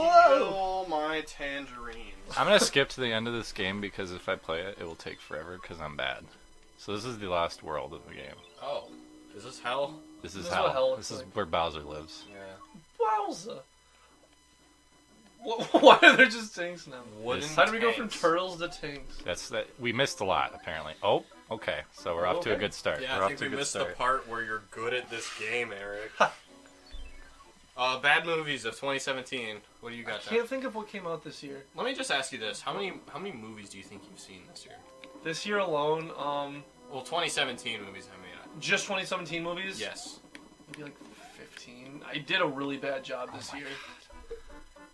Whoa! My tangerines. I'm gonna skip to the end of this game because if I play it, it will take forever because I'm bad. So this is the last world of the game. Oh, is this hell? This is This is hell. what hell This looks is like. where Bowser lives. Yeah. Wowza. Why are there just tanks now? Wooden How do we go from tanks. turtles to tanks? That's that. We missed a lot apparently. Oh, okay. So we're off to a Okay. good start. Yeah, we're I off think to a we good missed start. the part where you're good at this game, Eric. Bad movies of 2017. What do you I got? can't think of what came out this year. Let me just ask you this: How many movies do you think you've seen this year? This year alone, Well, 2017 movies. I mean, just 2017 movies? yes. Maybe like 15. I did a really bad job this year.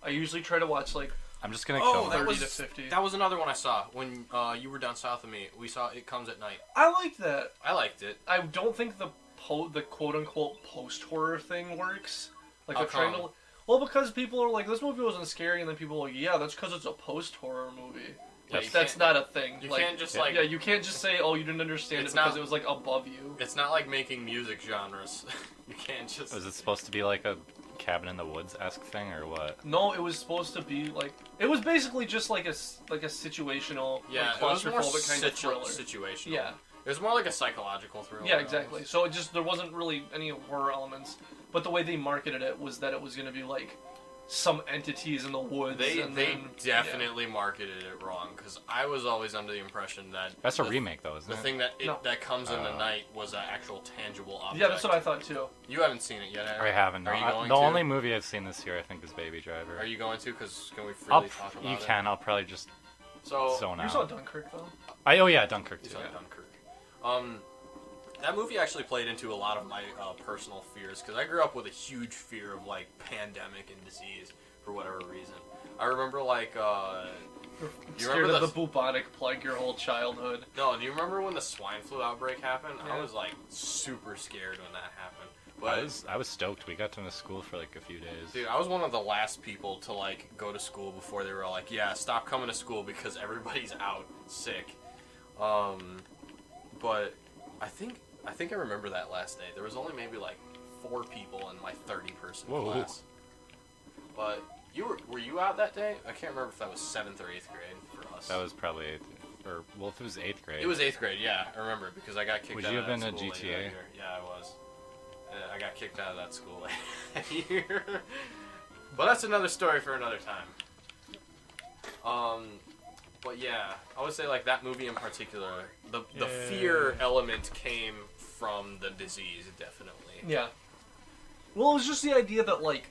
I usually try to watch like I'm just gonna Oh, kill that him. 30 was to 50. that was another one I saw when you were down south of me. We saw It Comes at Night. I liked that. I liked it. I don't think the quote unquote post horror thing works. Like How they're trying come? to. Well, because people are like, this movie wasn't scary, and then people are like, yeah, that's because it's a post horror movie. Yeah, Like, you that's can't- not a thing. You like, can't just yeah. like. yeah, you can't just say, oh, you didn't understand It's it because not- it was like above you. It's not like making music genres. You can't just. Was it supposed to be like a cabin in the woods esque thing or what? No, it was supposed to be like it was basically just like a situational, Yeah, like, it was more claustrophobic kind of thriller. situational. Yeah, It was more like a psychological thriller. yeah, exactly. So it just there wasn't really any horror elements, but the way they marketed it was that it was going to be like some entities in the woods. They and then, definitely marketed it wrong because I was always under the impression that That's a the- remake though, isn't The it? thing that No. that comes in the night was an actual tangible Yeah. object. Yeah, that's what I thought too. You haven't seen it yet, have I you? haven't. No. Are you going The to? only movie I've seen this year, I think, is Baby Driver. Are you going to? Because can we I'll, freely talk about you it? can. I'll probably just So zone You out. saw Dunkirk though. Oh yeah, Dunkirk you too. saw Dunkirk. That movie actually played into a lot of my personal fears because I grew up with a huge fear of like pandemic and disease for whatever reason. I remember like you Scared remember of the bubonic plague your whole childhood. No, do you remember when the swine flu outbreak happened? I Yeah. was like super scared when that happened. But I was stoked. We got to miss school for like a few days. dude, I was one of the last people to like go to school before they were all like, yeah, stop coming to school because everybody's out sick. But I think I remember that last day. There was only maybe like 4 people in my 30-person Whoa. class. But were you out that day? I can't remember if that was 7th or 8th grade for us. That was probably 8th, or well, if it was 8th grade. It was 8th grade, yeah. I remember it because I got kicked Would out you of have that been a school later GTA? that year. Yeah, I was. I got kicked out of that school that year. But that's another story for another time. But yeah, I would say like that movie in particular, the fear element came from the disease, definitely. Yeah. Well, it was just the idea that like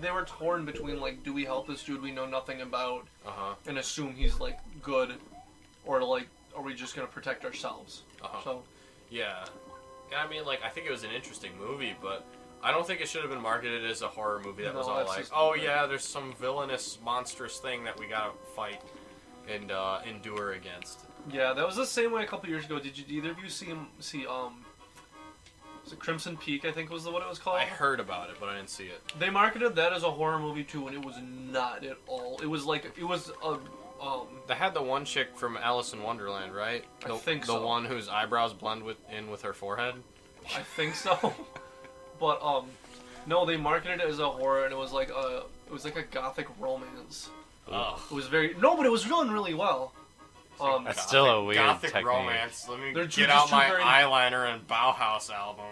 they were torn between like, do we help this dude we know nothing about Uh-huh. and assume he's like good, or like, are we just gonna protect ourselves? Uh-huh. So Yeah. Yeah, I mean, like, I think it was an interesting movie, but I don't think it should have been marketed as a horror movie that No, was all that's like, just- oh yeah, there's some villainous, monstrous thing that we gotta fight and endure against. yeah, that was the same way a couple years ago. Did either of you see was it Crimson Peak? I think was what it was called. I heard about it, but I didn't see it. They marketed that as a horror movie too, and it was not at all. It was like it was a They had the one chick from Alice in Wonderland, right? I The, think the so. one whose eyebrows blend with her forehead. I think so. But no, they marketed it as a horror, and it was like a gothic romance. Ugh. It was but it was going really well. That's still a weird Gothic technique. romance. Let me They're get just out two my very- eyeliner and Bauhaus album.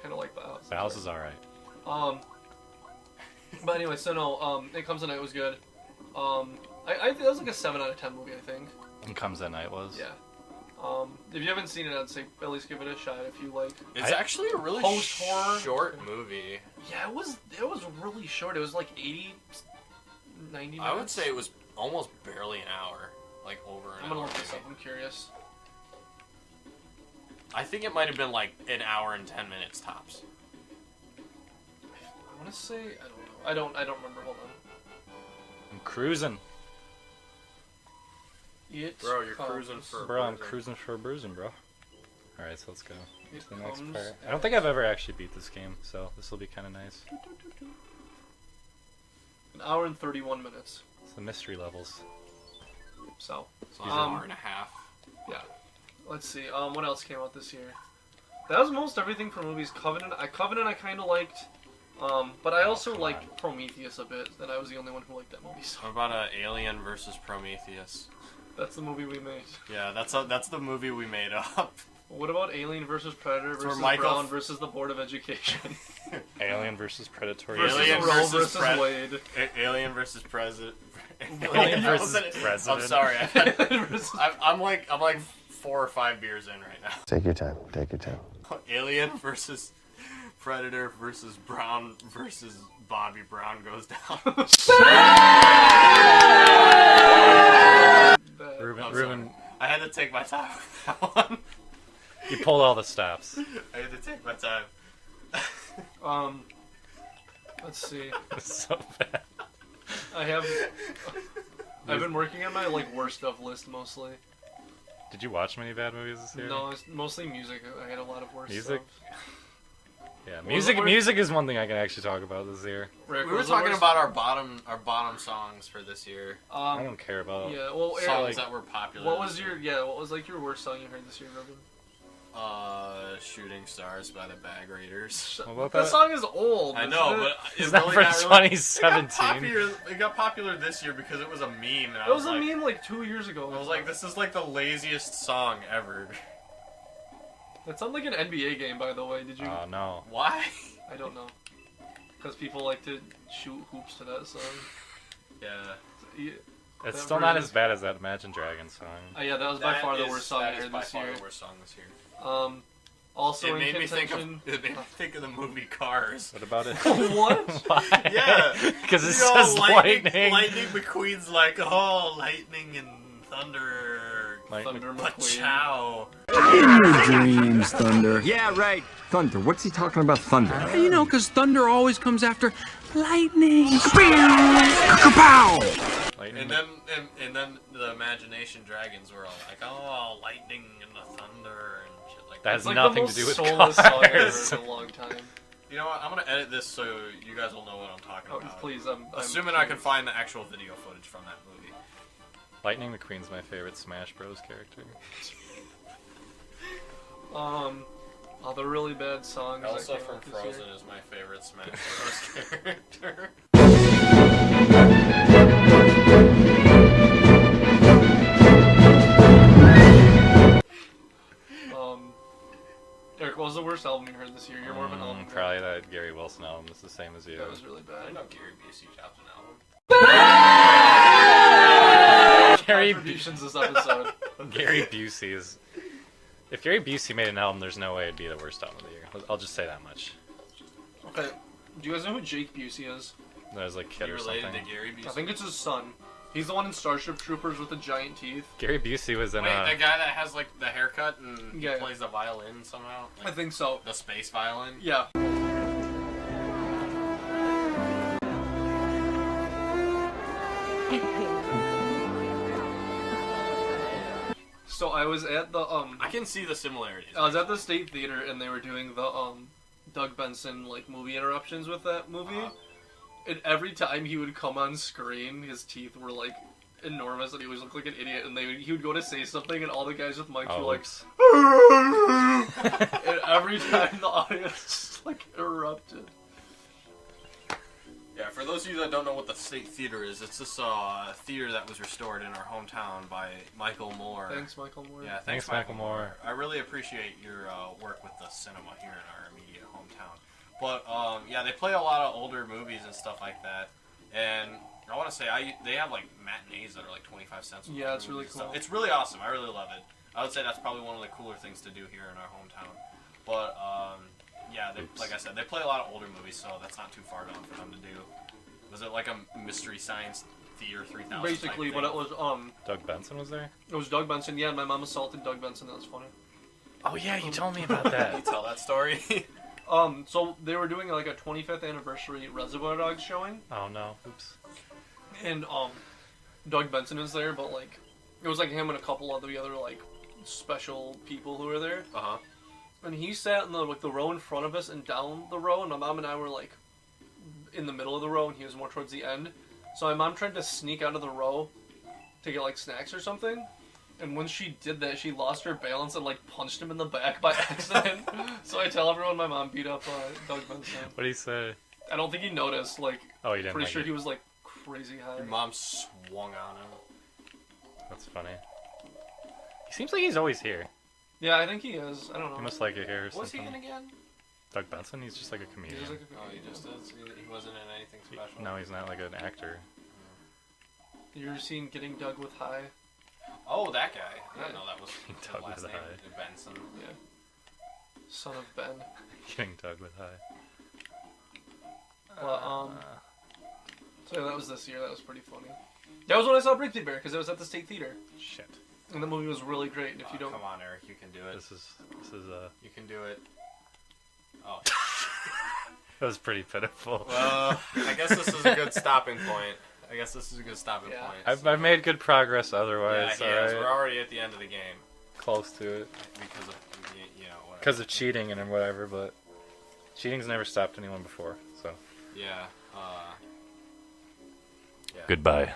Kind of like the house. The house is all right. But anyway, so no, It Comes at Night was good. I think that was like a 7 out of 10 movie, I think. And Comes at Night was. Yeah. If you haven't seen it, I'd say at least give it a shot if you like. It's actually a really Post-horror. short movie. Yeah, it was really short. It was like 80, 90 minutes. I would say it was almost barely an hour, like over an I'm gonna hour. look this maybe. up. I'm curious. I think it might have been like an hour and 10 minutes tops. I want to say I don't know. I don't remember. Hold on. I'm cruising. It Bro, you're comes- cruising for- Bro, I'm bruising. cruising for a bruising, bro. Alright, so let's go It to the next comes part. I don't think I've ever actually beat this game, so this will be kind of nice. An hour and 31 minutes. It's the mystery levels. So So an hour and a half. yeah. Let's see. What else came out this year? That was most everything for movies. Covenant I kind of liked. But I also come liked Prometheus a bit, and I was the only one who liked that movie. So What about Alien versus Prometheus? that's the movie we made. Yeah, that's the movie we made up. What about Alien versus Predator where versus Michael Brown versus the Board of Education Alien versus Predatory. versus Alien Roe versus versus Wade? Alien versus President. Alien I versus wasn't- President. I'm sorry. Versus- I'm like 4 or 5 beers in right now. Take your time. Take your time. Alien versus Predator versus Brown versus Bobby Brown goes down. Ruben, I'm Ruben, sorry. I had to take my time with that one. you pulled all the stops. I had to take my time. Let's see. It's so bad. I've been working on my worst of list mostly. Did you watch many bad movies this year? No, it's mostly music. I had a lot of worst Music? stuff. Yeah, was music. the worst? Music is one thing I can actually talk about this year. Rick, We what were was the talking worst? about our bottom songs for this year. I don't care about. Yeah, well, Eric, Songs that were popular. what was this your year. what was your worst song you heard this year, Ruben? Shooting Stars by the Bag Raiders. What about That that? song is old. I isn't know, it? but It's it's not really from not really. 2017. It got popular this year because it was a meme. And I It was a like, meme 2 years ago. I was like, this is like the laziest song ever. That sounded like an NBA game, by the way. Did you? Oh no. Why? I don't know. Because people like to shoot hoops to that song. Yeah. Yeah, It's That still not version- as bad as that Imagine Dragons song. yeah, that was by far the worst song I That is heard by this far year. the worst song this year. Also It in made me contention. think of the movie Cars. What about it? What? Why? Yeah, Because it You know, says lightning. Lightning McQueen's like, oh, lightning and thunder. Thunder McQueen. Chow. Dreams, Thunder. Yeah, right. Thunder. What's he talking about, Thunder? You know, because Thunder always comes after lightning. Kapow! Lightning. And then the Imagination Dragons were all like, oh, lightning and the thunder and shit like That that. has It's like nothing the to do most with soulless song I've cars. heard in a long time. You know what? I'm gonna edit this so you guys will know what I'm talking Oh, about. please, I'm Assuming I can find the actual video footage from that movie. Lightning McQueen's my favorite Smash Bros. Character. Other really bad songs. that Elsa came from out this Frozen year. is my favorite Smash Bros. character. Eric, what was the worst album you heard this year? You're more of an album guy. Probably that Gary Wilson album. It's the same as you. That was really I bad. know Gary Busey dropped an album. Gary Contributions this episode. Gary Busey is. If Gary Busey made an album, there's no way it'd be the worst album of the year. I'll just say that much. Okay, do you guys know who Jake Busey is? That was like He kid or related something. to Gary Busey. I think it's his son. He's the one in Starship Troopers with the giant teeth. Gary Busey was in Wait, the guy that has like the haircut and Yeah. plays the violin somehow? I Like, think so. the space violin? Yeah. So I was at the I can see the similarities. I was at the State Theater and they were doing the Doug Benson movie interruptions with that movie. And every time he would come on screen, his teeth were enormous and he always looked like an idiot. And he would go to say something and all the guys with mics were like, oops. and every time the audience erupted. Yeah, for those of you that don't know what the State Theater is, it's this theater that was restored in our hometown by Michael Moore. Thanks, Michael Moore. Yeah, Thanks, Michael Moore. I really appreciate your work with the cinema here in our immediate hometown. But yeah, they play a lot of older movies and stuff like that. And I want to say they have matinees that are 25 cents. for Yeah, it's movies really and stuff. cool. It's really awesome. I really love it. I would say that's probably one of the cooler things to do here in our hometown. But yeah, like I said, they play a lot of older movies, so that's not too far gone for them to do. Was it like a Mystery Science Theater 3000? Basically, type but thing? it was Doug Benson was there? it was Doug Benson. Yeah, my mom assaulted Doug Benson. That was funny. Oh yeah, you told me about Can you that. tell that story? So they were doing a 25th anniversary Reservoir Dogs showing, Oh no. Oops. and Doug Benson is there, but it was him and a couple of the other special people who were there, Uh-huh. and he sat in the row in front of us and down the row, and my mom and I were in the middle of the row, and he was more towards the end. So my mom tried to sneak out of the row to get snacks or something. And when she did that, she lost her balance and punched him in the back by accident. So I tell everyone my mom beat up Doug Benson. What did he say? I don't think he noticed. Like, Oh, you didn't pretty like sure it? he was like crazy high. Your mom swung on him. That's funny. He seems like he's always here. Yeah, I think he is. I don't know. He must like it here or What's he something. in again? Doug Benson? He's just like a He's comedian. just like a Oh, he just is. He wasn't in anything special. No, he's not like an actor. You ever seen Getting Dug with High? Oh, that guy. I didn't know that was his Doug last with name. a Benson. Yeah. Son of Ben. Getting Doug with high. Well, so yeah, that was this year. That was pretty funny. That was when I saw Brickly Bear because it was at the State Theater, Shit. and the movie was really great. And if you don't, Come on, Eric, you can do it. This is You can do it. Oh. that was pretty pitiful. Well, I guess this is a good stopping point. Yeah. I've made good progress Yeah, otherwise. he has. alright? We're already at the end of the game Close to it. because of whatever. Because of cheating and whatever, but cheating's never stopped anyone before, so. Yeah. Yeah. Goodbye.